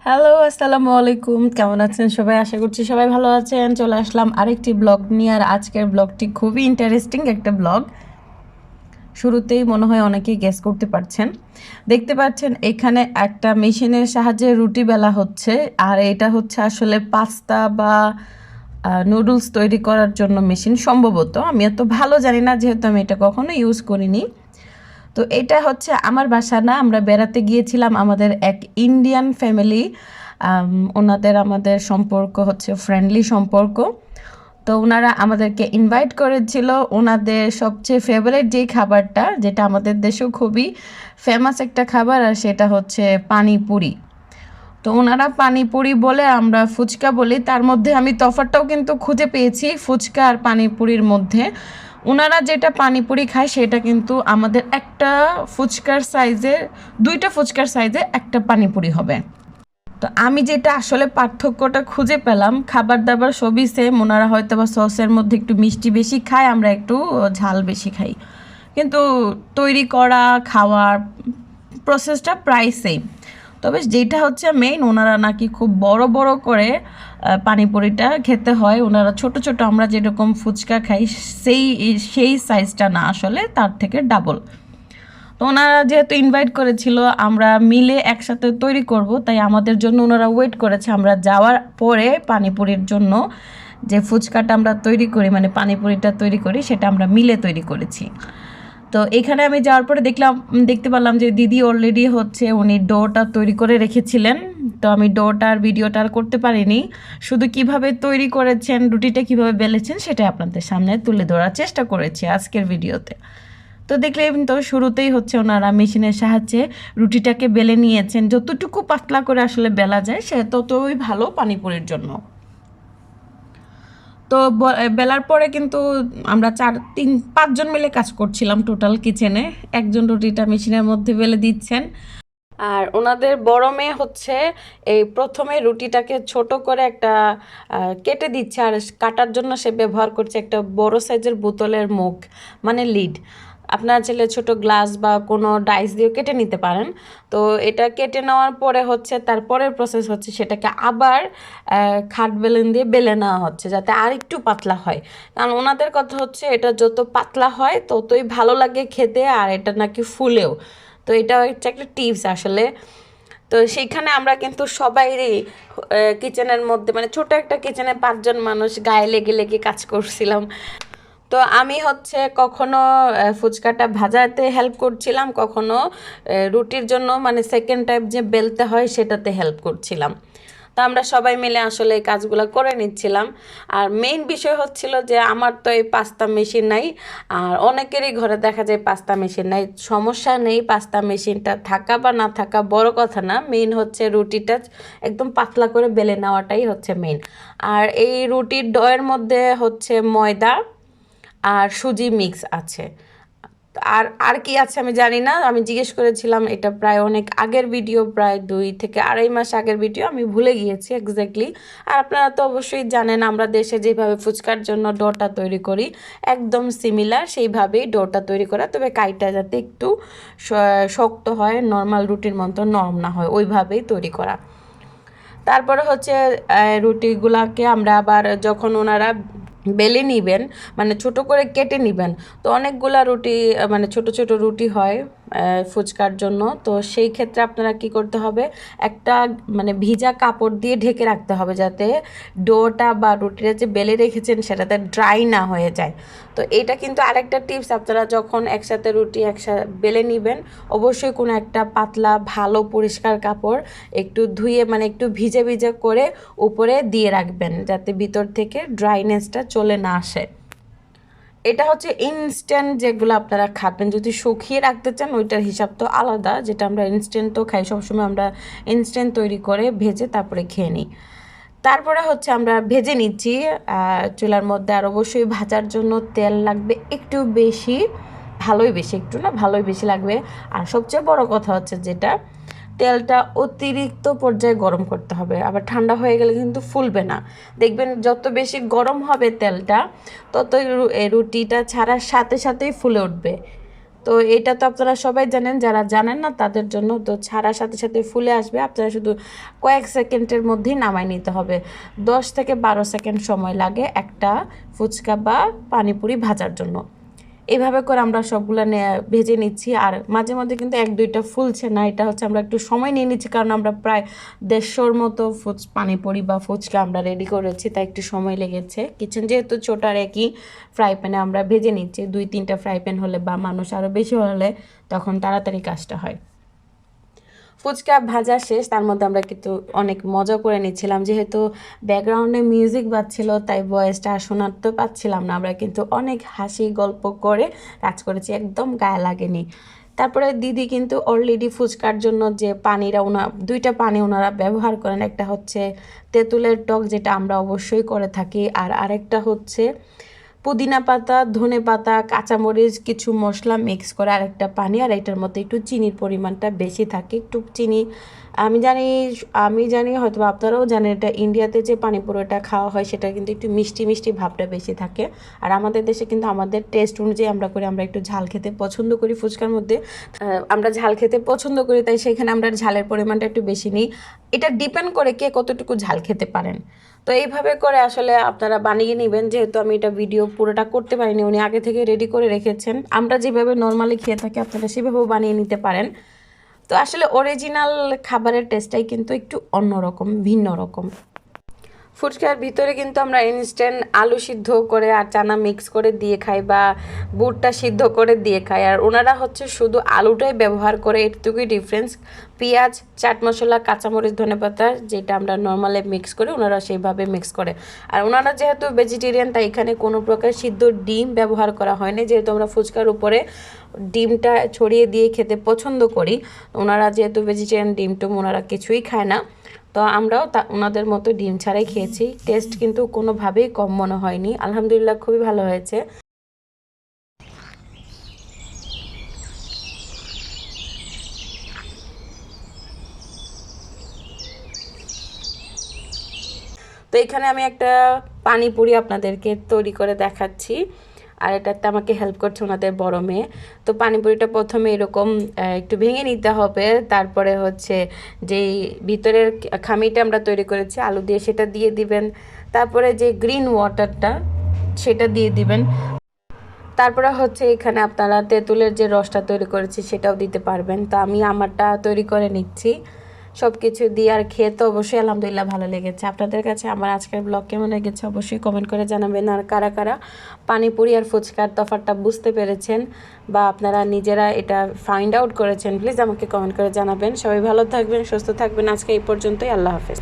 Hello, আসসালামু আলাইকুম। কেমন আছেন সবাই? আশা করছি সবাই ভালো আছেন। চলে আসলাম আরেকটি ব্লগ নিয়ে। আর আজকের ব্লগটি খুবই ইন্টারেস্টিং একটা ব্লগ। শুরুতেই মনে হয় অনেকেই গেস করতে পারছেন। দেখতে পাচ্ছেন এখানে একটা মেশিনের সাহায্যে রুটি বেলা হচ্ছে। আর এটা হচ্ছে আসলে পাস্তা বা নুডলস তৈরি করার জন্য মেশিন সম্ভবত। আমি এত ভালো জানি না, যেহেতু আমি এটা কখনো ইউজ করিনি। তো এটা হচ্ছে আমার বাসা না, আমরা বেড়াতে গিয়েছিলাম আমাদের এক ইন্ডিয়ান ফ্যামিলি। ওনাদের আমাদের সম্পর্ক হচ্ছে ফ্রেন্ডলি সম্পর্ক। তো ওনারা আমাদেরকে ইনভাইট করেছিল ওনাদের সবচেয়ে ফেভারিট যেই খাবারটা, যেটা আমাদের দেশেও খুবই ফেমাস একটা খাবার, আর সেটা হচ্ছে পানিপুরি। তো ওনারা পানিপুরি বলে, আমরা ফুচকা বলি। তার মধ্যে আমি তফাৎটাও কিন্তু খুঁজে পেয়েছি ফুচকা আর পানিপুরির মধ্যে। ওনারা যেটা পানিপুরি খায় সেটা কিন্তু আমাদের একটা ফুচকার সাইজে, দুইটা ফুচকার সাইজে একটা পানিপুরি হবে। তো আমি যেটা আসলে পার্থক্যটা খুঁজে পেলাম, খাবার দাবার সবই সেম। ওনারা হয়তো বা সসের মধ্যে একটু মিষ্টি বেশি খায়, আমরা একটু ঝাল বেশি খাই, কিন্তু তৈরি করা খাওয়ার প্রসেসটা প্রায় সেম। তবে যেটা হচ্ছে মেইন, ওনারা নাকি খুব বড় বড় করে পানিপুরিটা খেতে হয়। ওনারা ছোট ছোট আমরা যেরকম ফুচকা খাই সেই সেই সাইজটা না, আসলে তার থেকে ডাবল। তো ওনারা যেহেতু ইনভাইট করেছিল আমরা মিলে একসাথে তৈরি করব, তাই আমাদের জন্য ওনারা ওয়েট করেছে। আমরা যাওয়ার পরে পানিপুরির জন্য যে ফুচকাটা আমরা তৈরি করি, মানে পানিপুরিটা তৈরি করি, সেটা আমরা মিলে তৈরি করেছি। তো এখানে আমি যাওয়ার পরে দেখতে পারলাম যে দিদি অলরেডি হচ্ছে উনি ডোটা তৈরি করে রেখেছিলেন। তো আমি ডোটার ভিডিওটা আর করতে পারিনি, শুধু কিভাবে তৈরি করেছেন, রুটিটা কিভাবে বেলেছেন সেটা আপনাদের সামনে তুলে ধরার চেষ্টা করেছি আজকের ভিডিওতে। তো দেখলেন তো শুরুতেই হচ্ছে ওনারা মেশিনের সাহায্যে রুটিটাকে বেলে নিয়েছেন। যতটুকু পাতলা করে আসলে বেলা যায় সে ততই ভালো পানিপুরির জন্য। তো বেলার পরে কিন্তু আমরা 4-5জন মিলে কাজ করছিলাম টোটাল কিচেনে। একজন রুটিটা মেশিনের মধ্যে বেলে দিচ্ছেন, আর ওনাদের বড় মেয়ে হচ্ছে এই প্রথমে রুটিটাকে ছোট করে একটা কেটে দিচ্ছে। আর কাটার জন্য সে ব্যবহার করছে একটা বড় সাইজের বোতলের মুখ, মানে লিড। আপনার চাইলে ছোট গ্লাস বা কোনো ডাইস দিয়েও কেটে নিতে পারেন। তো এটা কেটে নেওয়ার পরে হচ্ছে তারপরের প্রসেস হচ্ছে সেটাকে আবার খাট বেলুন দিয়ে বেলে নেওয়া হচ্ছে, যাতে আর একটু পাতলা হয়। কারণ ওনাদের কথা হচ্ছে এটা যত পাতলা হয় ততই ভালো লাগে খেতে, আর এটা নাকি ফুলেও। তো এটা হচ্ছে একটা টিপস আসলে। তো সেইখানে আমরা কিন্তু সবাইরই কিচেনের মধ্যে, মানে ছোট একটা কিচেনে 5জন মানুষ গায়ে লেগে লেগে কাজ করছিলাম। তো আমি হচ্ছে কখনো ফুচকাটা ভাজাতে হেল্প করছিলাম, কখনো রুটির জন্য মানে সেকেন্ড টাইপ যে বেলতে হয় সেটাতে হেল্প করছিলাম। তো আমরা সবাই মিলে আসলে এই কাজগুলো করে নিচ্ছিলাম। আর মেইন বিষয় হচ্ছিল যে আমার তো এই পাস্তা মেশিন নাই, আর অনেকেরই ঘরে দেখা যায় পাস্তা মেশিন নাই। সমস্যা নেই, পাস্তা মেশিনটা থাকা বা না থাকা বড় কথা না, মেইন হচ্ছে রুটিটা একদম পাতলা করে বেলে নেওয়াটাই হচ্ছে মেইন। আর এই রুটির ডয়ের মধ্যে হচ্ছে ময়দা আর সুজি মিক্স আছে। আর আর কি আছে আমি জানি না, আমি জিজ্ঞেস করেছিলাম, এটা প্রায় অনেক আগের ভিডিও, প্রায় 2 থেকে 2.5 মাস আগের ভিডিও, আমি ভুলে গিয়েছি এক্স্যাক্টলি। আর আপনারা তো অবশ্যই জানেন আমরা দেশে যেভাবে ফুচকার জন্য ডোটা তৈরি করি একদম সিমিলার সেইভাবেই ডোটা তৈরি করা, তবে কাইটা যাতে একটু শক্ত হয়, নর্মাল রুটির মতো নরম না হয়, ওইভাবেই তৈরি করা। তারপরে হচ্ছে রুটিগুলাকে আমরা আবার যখন ওনারা বেলে নিবেন, মানে ছোট করে কেটে নিবেন। তো অনেকগুলা রুটি, মানে ছোট ছোট রুটি হয় ফুচকার জন্য। তো সেই ক্ষেত্রে আপনারা কি করতে হবে, একটা মানে ভিজা কাপড় দিয়ে ঢেকে রাখতে হবে, যাতে ডোটা বা রুটিটা যে বেলে রেখেছেন সেটাতে ড্রাই না হয়ে যায়। তো এটা কিন্তু আরেকটা টিপস, আপনারা যখন একসাথে রুটি একসাথে বেলে নিবেন, অবশ্যই কোনো একটা পাতলা ভালো পরিষ্কার কাপড় একটু ধুয়ে, মানে একটু ভিজে ভিজে করে উপরে দিয়ে রাখবেন, যাতে ভিতর থেকে ড্রাইনেসটা চলে না আসে। এটা হচ্ছে ইনস্ট্যান্ট যেগুলো আপনারা খাবেন। যদি শুকিয়ে রাখতে চান ওইটার হিসাব তো আলাদা, যেটা আমরা ইনস্ট্যান্ট তো খাই সবসময়, আমরা ইনস্ট্যান্ট তৈরি করে ভেজে তারপরে খেয়ে নিই। তারপরে হচ্ছে আমরা ভেজে নিচ্ছি চুলার মধ্যে। আর অবশ্যই ভাজার জন্য তেল লাগবে একটু বেশি, ভালোই বেশি, একটু না ভালোই বেশি লাগবে। আর সবচেয়ে বড় কথা হচ্ছে যেটা, তেলটা অতিরিক্ত পর্যায়ে গরম করতে হবে, আবার ঠান্ডা হয়ে গেলে কিন্তু ফুলবে না। দেখবেন যত বেশি গরম হবে তেলটা, ততই রুটিটা ছাড়ার সাথে সাথেই ফুলে উঠবে। তো এটা তো আপনারা সবাই জানেন, যারা জানেন না তাদের জন্য। তো ছাড়ার সাথে সাথে ফুলে আসবে, আপনারা শুধু কয়েক সেকেন্ডের মধ্যেই নামাই নিতে হবে। 10 থেকে 12 সেকেন্ড সময় লাগে একটা ফুচকা বা পানিপুরি ভাজার জন্য। এইভাবে করে আমরা সবগুলো ভেজে নিচ্ছি। আর মাঝে মধ্যে কিন্তু 1-2টা ফুলছে না, এটা হচ্ছে আমরা একটু সময় নিয়ে নিচ্ছি, কারণ আমরা প্রায় 150 মতো পানিপুরি বা ফুচকা আমরা রেডি করেছি, তাই একটু সময় লেগেছে। কিচেন যেহেতু ছোট, আর একই ফ্রাই প্যানে আমরা ভেজে নিচ্ছি। 2-3টা ফ্রাই প্যান হলে বা মানুষ আরও বেশি হলে তখন তাড়াতাড়ি কাজটা হয়। ফুচকা ভাজা শেষ, তার মধ্যে আমরা কিন্তু অনেক মজা করে নিচ্ছিলাম। যেহেতু ব্যাকগ্রাউন্ডে মিউজিক বাজছিল তাই ভয়েসটা শোনাতে পাচ্ছিলাম না। আমরা কিন্তু অনেক হাসি গল্প করে কাজ করেছি, একদম গায়ে লাগেনি। তারপরে দিদি কিন্তু অলরেডি ফুচকার জন্য যে পানিরা 2টা পানি ওনারা ব্যবহার করেন, একটা হচ্ছে তেঁতুলের টক, যেটা আমরা অবশ্যই করে থাকি, আর আরেকটা হচ্ছে পুদিনা পাতা, ধনে পাতা, কাঁচামরিচ, কিছু মশলা মিক্স করে আরেকটা পানি। আর এটার মধ্যে একটু চিনির পরিমাণটা বেশি থাকে, একটু চিনি। আমি জানি হয়তো আপনারাও জানেন, এটা ইন্ডিয়াতে যে পানিপুরিটা খাওয়া হয় সেটা কিন্তু একটু মিষ্টি মিষ্টি ভাবটা বেশি থাকে। আর আমাদের দেশে কিন্তু আমাদের টেস্ট অনুযায়ী আমরা একটু ঝাল খেতে পছন্দ করি। ফুচকার মধ্যে আমরা ঝাল খেতে পছন্দ করি, তাই সেখানে আমরা ঝালের পরিমাণটা একটু বেশি নিই। এটা ডিপেন্ড করে কে কতটুকু ঝাল খেতে পারেন। তো এইভাবে করে আসলে আপনারা বানিয়ে নেবেন। যেহেতু আমি এটা ভিডিও পুরোটা করতে পারিনি, উনি আগে থেকে রেডি করে রেখেছেন। আমরা যেভাবে নর্মালি খেয়ে থাকি আপনারা সেভাবেও বানিয়ে নিতে পারেন। তো আসলে অরিজিনাল খাবারের টেস্টটাই কিন্তু একটু অন্যরকম, ভিন্ন রকম। ফুচকার ভিতরে কিন্তু আমরা ইনস্ট্যান্ট আলু সিদ্ধ করে আর চানা মিক্স করে দিয়ে খাই, বা বুটটা সিদ্ধ করে দিয়ে খাই। আর ওনারা হচ্ছে শুধু আলুটাই ব্যবহার করে, এটুকুই ডিফারেন্স। পেঁয়াজ, চাট মশলা, কাঁচামরিচ, ধনেপাতা যেটা আমরা নর্মালি মিক্স করি, ওনারা সেইভাবে মিক্স করে। আর ওনারা যেহেতু ভেজিটেরিয়ান, তাই এখানে কোনো প্রকার সিদ্ধ ডিম ব্যবহার করা হয়নি। যেহেতু আমরা ফুচকার উপরে ডিমটা ছড়িয়ে দিয়ে খেতে পছন্দ করি, ওনারা যেহেতু ভেজিটেরিয়ান, ডিম ওনারা কিছুই খায় না। তো আমরাও ওনাদের মতো ডিম ছাড়াই খেয়েছি। টেস্ট কিন্তু কোনোভাবেই কম মনে হয়নি, আলহামদুলিল্লাহ খুবই ভালো হয়েছে। তো এখানে আমি একটা পানিপুরি আপনাদেরকে তৈরি করে দেখাচ্ছি, আর এটাতে আমাকে হেল্প করছে ওনাদের বড় মেয়ে। তো পানিপুরিটা প্রথমে এরকম একটু ভেঙে নিতে হবে, তারপরে হচ্ছে যেই ভিতরের খামিটা আমরা তৈরি করেছি আলু দিয়ে, সেটা দিয়ে দিবেন। তারপরে যে গ্রিন ওয়াটারটা সেটা দিয়ে দিবেন। তারপরে হচ্ছে এখানে আপনারা তেঁতুলের যে রসটা তৈরি করেছি সেটাও দিতে পারবেন। তো আমি আমারটা তৈরি করে নিচ্ছি সব কিছু দিয়ে। আর খেয়ে তো অবশ্যই আলহামদুলিল্লাহ ভালো লেগেছে। আপনাদের কাছে আমার আজকের ব্লগ কেমন লেগেছে অবশ্যই কমেন্ট করে জানাবেন। আর কারা কারা পানিপুরি আর ফুচকার তফাৎটা বুঝতে পেরেছেন বা আপনারা নিজেরা এটা ফাইন্ড আউট করেছেন, প্লিজ আমাকে কমেন্ট করে জানাবেন। সবাই ভালো থাকবেন, সুস্থ থাকবেন। আজকে এই পর্যন্তই, আল্লাহ হাফেজ।